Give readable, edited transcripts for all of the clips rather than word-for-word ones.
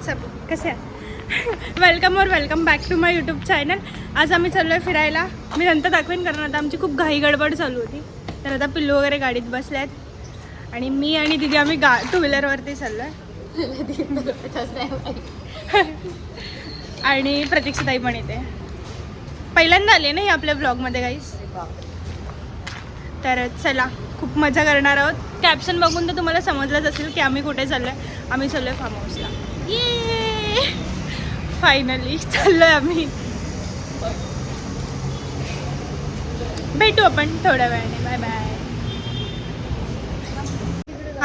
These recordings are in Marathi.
व्हॉट्सअप कसे वेलकम और welcome back to my YouTube channel. आज आम्ही चाललो आहे फिरायला. मी नंतर दाखवेन कारण आता आमची खूप घाई गडबड चालू होती. तर आता पिल्लू वगैरे गाडीत बसले आहेत आणि मी आणि दीदी आम्ही टू व्हीलरवरती चाललो आहे. आणि प्रतीक्षाताई पण येते. पहिल्यांदा आले नाही आपल्या ब्लॉगमध्ये गाईस. तर चला खूप मजा करणार आहोत. कॅप्शन बघून तर तुम्हाला समजलंच असेल की आम्ही कुठे चाललो आहे. आम्ही चाललो आहे फार्म हाऊसला. ये फायनली चाललो आहे आम्ही. भेटू आपण थोड्या वेळाने. Bye bye.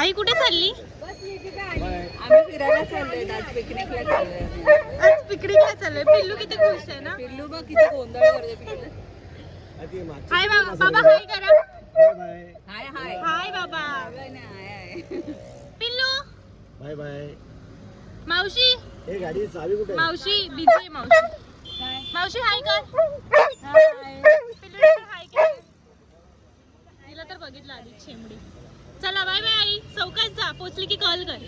आई कुठे चालली? आम्ही फिरायला चाललोय. आज पिकनिकला चाललोय. आज पिकनिकला चाललोय. पिल्लू किती खुश आहे ना. पिल्लू बघ किती गोंधळ करते पिल्लू. हाय बाबा. बाबा हाय करा. हाय हाय हाय बाबा. हाय. पिल्लू बाय बाय. मावशी. हे गाडी चावी कुठे? मावशी बिझी. मावशी मावशी हाय कर. पिल्लू हाय कर. तिला तर बघितलं आधी शेंबडी. चला बाय बाय आई. चौकात जा. पोचली की कॉल कर.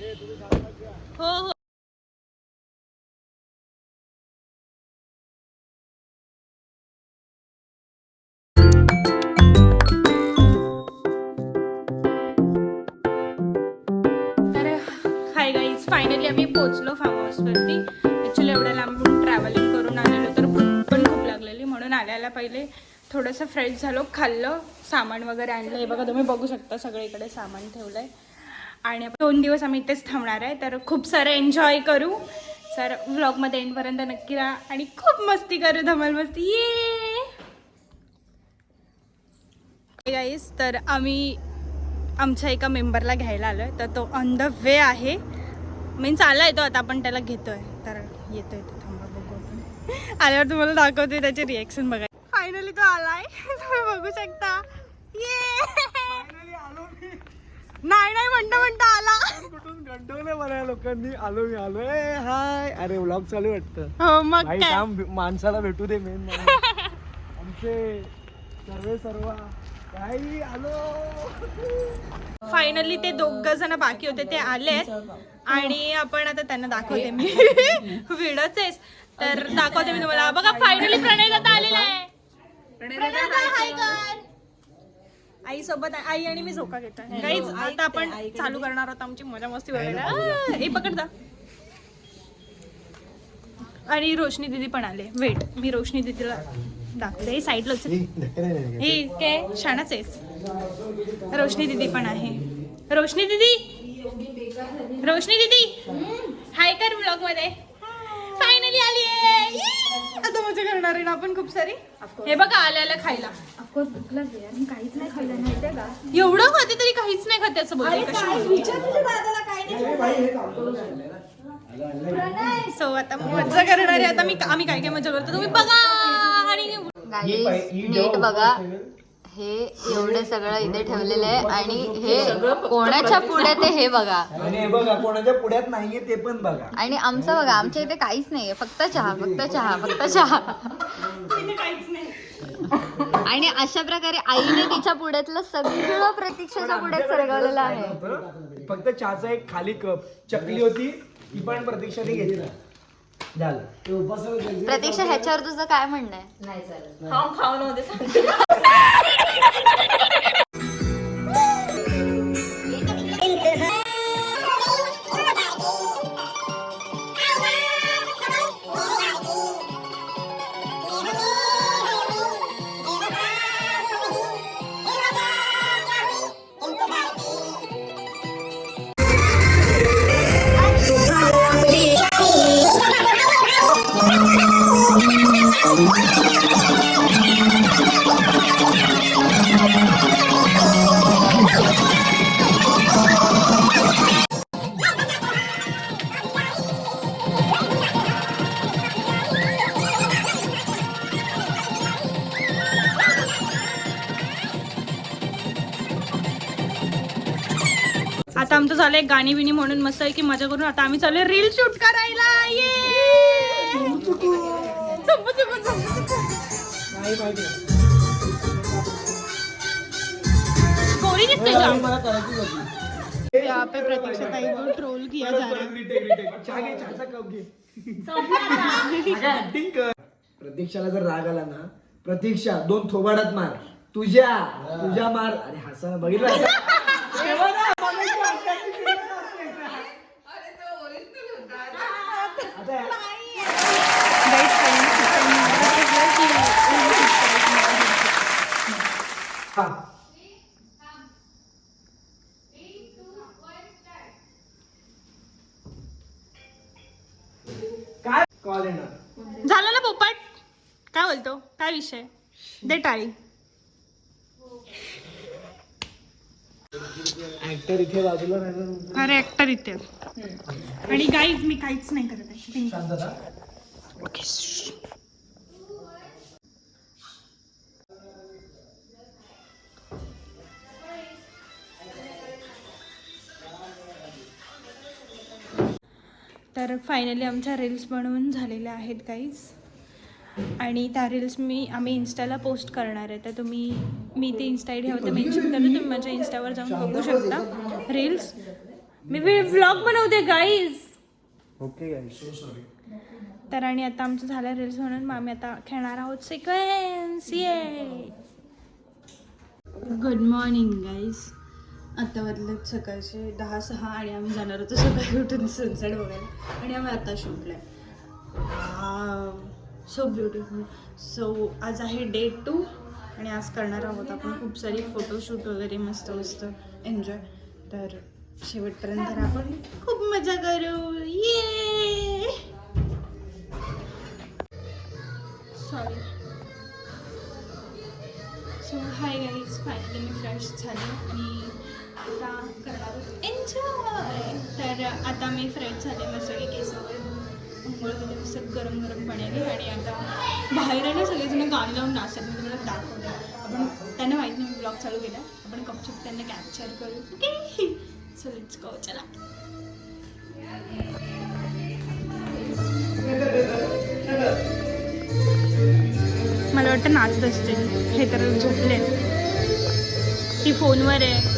हो हो. हाय गाईज, फायनली आम्ही पोचलो फार्म हाऊसवरती. ॲक्च्युली एवढ्या लांबून ट्रॅव्हलिंग करून आलेलो तर भूक पण खूप लागलेली. म्हणून आल्याला पहिले थोडंसं फ्रेश झालो, खाल्लं, सामान वगैरे आणलं. हे बघा तुम्ही बघू शकता सगळीकडे सामान ठेवलं आहे. आणि 2 दिवस आम्ही इथेच थांबणार आहे. तर खूप सारं एन्जॉय करू. सर व्लॉगमध्ये एंडपर्यंत नक्की राहा आणि खूप मस्ती करू. धमाल मस्ती. ये गाईज, तर आम्ही आमच्या एका मेंबरला घ्यायला आलो आहे. तर तो ऑन द वे आहे. मीन्स आला आहे तो आता. आपण त्याला घेतो आहे. तर येतो आहे तो. थांबा बघू आपण. आल्यावर तुम्हाला दाखवते त्याची रिॲक्शन बघा. फायनली तो आलाय. तुम्ही बघू शकता. ये नाही म्हणता आला. कुठून गंडवलं बऱ्या लोकांनी. आलो मी आलो. हाय. अरे व्लॉग चालू वाटतं. हो मग काही काय. काम माणसाला भेटू दे. मेन आमचे सर्व काही आलो. फायनली ते 2 जण बाकी होते ते आलेत आणि आपण आता त्यांना दाखवते. मी व्हिडिओचेच तर दाखवते मी तुम्हाला. बघा फायनली प्रणय दादा आलेला आहे. प्रणय दादा हाय कर. आई सोबत आई आणि मी झोका घेतोय. काहीच आता आपण चालू करणार आहोत आमची मजा मस्ती वगैरे. हे पकडता. आणि रोशनी दीदी पण आले. वेट मी रोशनी दीदीला दाखवते. हे साईडलाच हे काय शाणाच आहेस. रोशनी दीदी पण आहे. रोशनी दीदी हाय कर व्लॉग मध्ये. फायनली आली आहे. आता मजा करणार आहे ना आपण खूप सारी. हे बघा आल्याला खायला. ऑफकोर्स भूक लागली आणि काहीच नाही खाल्लं माहितीये का. एवढं खाते तरी काहीच नाही खाते असं बोलते. सो आता मजा करणार आहे. आता आम्ही काय काय मजा करतो तुम्ही बघा. आणि नीट बघा. हे एवढं सगळं इथे ठेवलेलं आहे आणि हे कोणाच्या पुढ्यात आहे हे बघा. आणि हे बघा कोणाच्या पुढ्यात नाहीये ते पण बघा. आणि आमचं बघा. आमच्या इथे काहीच नाहीये. फक्त चहा. आणि अशा प्रकारे आईने तिच्या पुढ्यातलं सगळं प्रतीक्षाच्या पुढ्यात सरगवलेलं आहे. फक्त चहाचा एक खाली कप चकली होती ती पण प्रतीक्षाने घेतली. प्रतीक्षा ह्याच्यावर तुझं काय म्हणणं आहे? नाही चालेल. खाऊन होते सांगते. आता आमचं झालंय गाणी बिणी म्हणून मस्त आहे की मजा करून. आता आम्ही चालू रील शूट करायला. ये गोरी दिसते. यहाँ पे प्रतीक्षा ताई को ट्रोल किया जा रहा है. चहाचा कप घे. ऍक्टिंग कर. प्रतीक्षाला जर राग आला ना, प्रतीक्षा 2 थोबाडात मार. तुझ्या मार. अरे हसा बघितलं काय कॉल येणार. झालं ना पोपट. काय बोलतो, काय विषय. दे टाळी. ऍक्टर इथे बाजूला राहिला. अरे ऍक्टर इथे. आणि गाईज मी काहीच नाही करत आहे. शांतता. ओके. तर फायनली आमच्या रील्स बनवून झालेल्या आहेत गाईज. आणि त्या रील्स आम्ही इन्स्टाला पोस्ट करणार आहे. तर मी ते इन्स्टा आय डी हवं तर मेन्शन करते. तुम्ही माझ्या इन्स्टावर जाऊन बघू शकता रील्स. मी व्लॉग बनवते गाईज. ओके गाईस, सो सॉरी. तर आणि आता आमचं झालं रील्स म्हणून मग आम्ही आता खेळणार आहोत सिक्वेन्स. ये गुड मॉर्निंग गाईज. आता वाजलेत सकाळचे 10-6 आणि आम्ही जाणार होतो सकाळी उठून सनसेट बघायला. आणि आम्ही आता शूटला आहे. So beautiful. सो आज आहे डे 2 आणि आज करणार आहोत आपण खूप सारी फोटोशूट वगैरे मस्त मस्त एन्जॉय. तर शेवटपर्यंत तर आपण खूप मजा करू. ये sorry. So hi guys, finally मी फ्रेश झाले आणि आता करणार आहोत एन्जॉय. तर आता मी फ्रेश झाले, मस्त केस वगैरे अंघोळ वगैरे मस्त गरम गरम पाण्याने. आणि आता बाहेर आहे ना सगळेजण गाणी लावून नाचतात. मी तुम्हाला दाखवते. आपण त्यांना माहीत नाही मी ब्लॉग चालू केला. आपण गपचूप त्यांना कॅप्चर करू. Okay, so let's go. चला. मला वाटतं नाचत असते. हे तर झोपले. ती फोनवर आहे.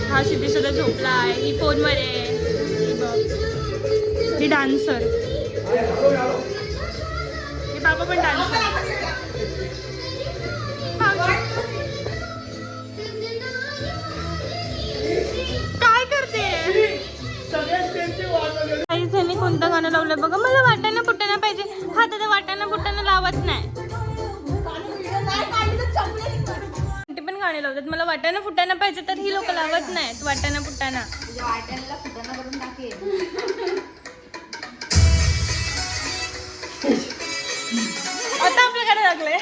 हा सिद्धी सुद्धा झोपला आहे. ही फोनवर आहे. ही डान्सर. हे बाबा पण डान्सर. काय करते. त्यांनी कोणतं गाणं लावलंय बघा. मला वाटाणा फुटाणा पाहिजे. हा दादा वाटाणा फुटाणा लावत नाही. पण गाणे लावतात. मला वाटाणा फुटाणा पाहिजे तर ही लोक लावत नाहीत. वाटाणा फुटाणा. वाट्याला फुटाणा करून टाकेल. आता आपल्याकडे लागलंय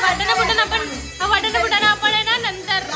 वाटाणा फुटाणा. आपण हा वाटाणा फुटाणा आपण आहे ना नंतर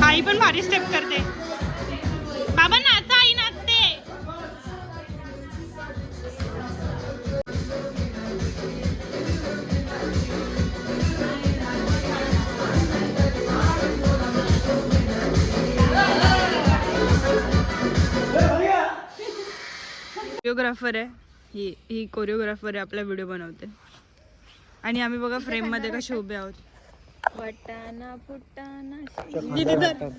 आई पण भारी स्टेप करते. बाबा नाचा, आई नाचते. कोरिओग्राफर आहे ही कोरिओग्राफर आहे, आपला व्हिडिओ बनवते. आणि आम्ही बघा फ्रेम मध्ये कसे उभे आहोत. वटाना फुटाना दीदी तर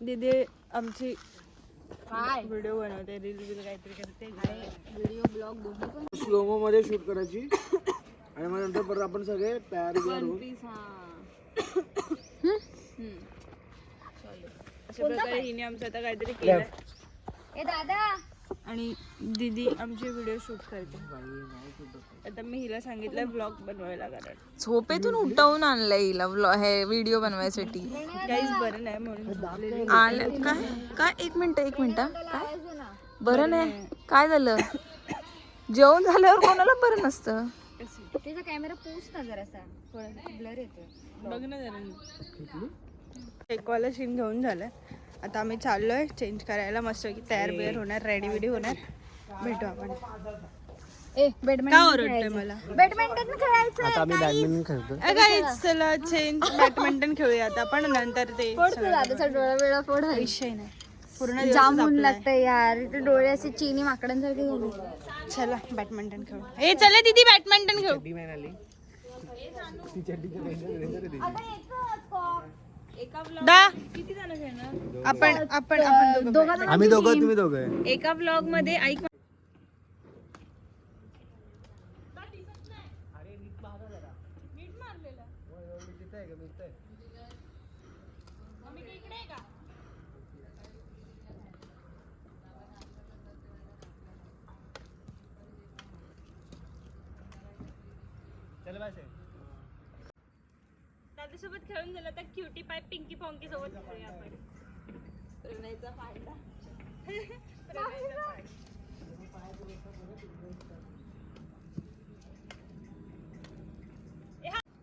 दीदी आमची व्हिडिओ बनवते, रील काहीतरी करते. व्हिडिओ ब्लॉग दोन्ही पण. स्लोमो मध्ये शूट करायची आणि मग नंतर परत आपण सगळे तयारी करू. अशा प्रकारे हिने आमचं आता काहीतरी केलं. ए दादा, आणि दीदी आमचे व्हिडिओ शूट करते. आता मी हिला सांगितलं ब्लॉग बनवायला, कारण झोपेतून उठवून आणलंय हिला हे व्हिडिओ बनवायसाठी. काहीच बरं नाही म्हणून आलं काय काय? एक मिनिट काय बरं नाही? काय झालं? जेवण झाल्यावर कोणाला बरं नसतं. तिचा कॅमेरा पोच ना जरासा, ब्लर येतो. बघ ना जरा. एक वाला सीन घेऊन झालं. आता आम्ही चाललोय चेंज करायला, मस्त की तयार बियार होणार, रेडी बिडी होणार. भेटू आपण. ए का बॅडमिंटन ओरडतोय मला? बॅडमिंटन खेळायचं. आता आम्ही बॅडमिंटन खेळतो. गाईज चला चेंज बॅडमिंटन खेळूया आता आपण, नंतर ते दादाचा डोळा वेळा फोड आहे. विषय नाही. पूर्ण दिवस जाम ऊन आपला लागतंय यार, ते डोळे असे चीनी माकडांसारखे झाले. आहे. चला बॅडमिंटन खेळू. ए चला दीदी बॅडमिंटन खेळू. दा किती जण खेळणार? आपण दोघं. आम्ही दोघं, तुम्ही दोघं. एका ब्लॉग मध्ये ऐक. दादासोबत खेळून झालं तर क्युटी पाय पिंकी पॉंकी सोबत खेळूया आपण. प्रणयचा फायदा.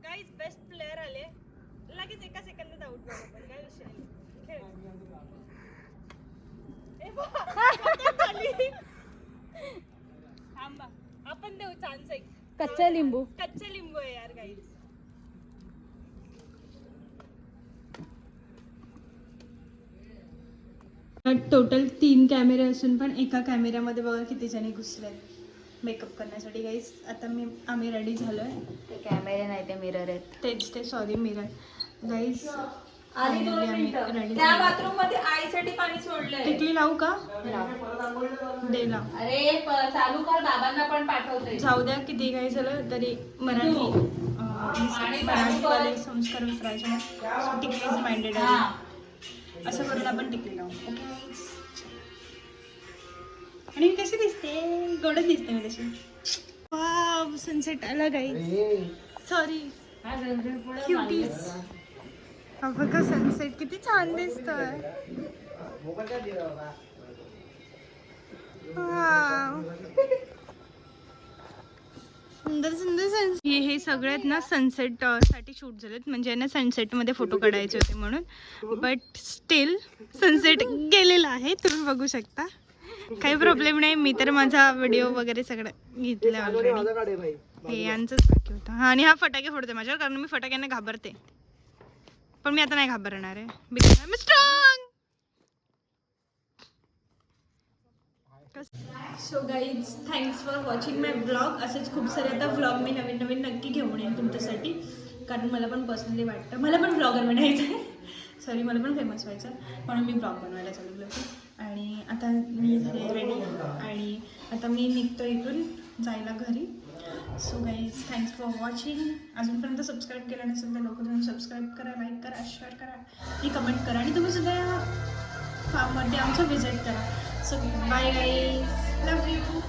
गाईज बेस्ट प्लेयर आले, लगेच एका सेकंदात आउट करू आपण. काय विषय नाही. खेळ. ए बा, खाली. थांबा, आपण देऊ चान्स एक. कच्चा लिंबू. कच्चा लिंबू आहे यार गाईज. टोटल 3 कॅमेरे असून पण एका कॅमेऱ्यामध्ये बघा किती जणी घुसले मेकअप करण्यासाठी. गाईज आता आम्ही रेडी झालोय. ते कॅमेरे नाही, ते मिरर आहेत. ते सॉरी मिरर. गाईज त्या बाथरूम मध्ये आईसाठी पाणी सोडलंय. टिकली लावू का? दे लाव. अरे चालू कर, बाबांना पण पाठवते. जाऊ द्या किती काही झालं तरी मराठीवाले संस्कार विसरायचे नाही. टिकलीच माइंडेड आहे असं करून आपण टिकली लावू. ओके. आणि मी कशी दिसते? गोडच दिसते मी तशी. वाव सनसेट आला गाईज. सॉरी क्युटीज. बघा सनसेट किती छान दिसतोय. वाव सुंदर सुंदर सनसेट. हे सगळे आहेत ना सनसेट साठी शूट झालेत, म्हणजे ना सनसेट मध्ये फोटो काढायचे होते म्हणून. बट स्टील सनसेट गेलेला आहे, तुम्ही बघू शकता. काही प्रॉब्लेम नाही. मी तर माझा व्हिडिओ वगैरे सगळं घेतलं ऑलरेडी. हे यांचंच बाकी होतं. हा, आणि हा फटाके फोडते माझ्यावर, कारण मी फटाक्यांना घाबरते. पण मी आता नाही घाबरणार आहे, because I am strong. So guys thanks for watching my blog. असेच खूप सारे आता व्लॉग मी नवीन नवीन नक्की घेऊन येईन तुमच्यासाठी, कारण मला पण पर्सनली वाटतं मला पण ब्लॉगर बनायचं आहे. सॉरी, मला पण फेमस व्हायचं, म्हणून मी ब्लॉग बनवायला चालू होते. आणि आता मी झाले रेडी आणि आता मी निघतो इथून जायला घरी. So guys thanks for watching. अजूनपर्यंत सबस्क्राईब केलं नसेल तर लवकर जाऊन सबस्क्राईब करा, लाईक करा, शेअर करा आणि कमेंट करा. आणि तुम्ही सुद्धा फार्ममध्ये आमचं व्हिजिट करा. So bye guys, love you.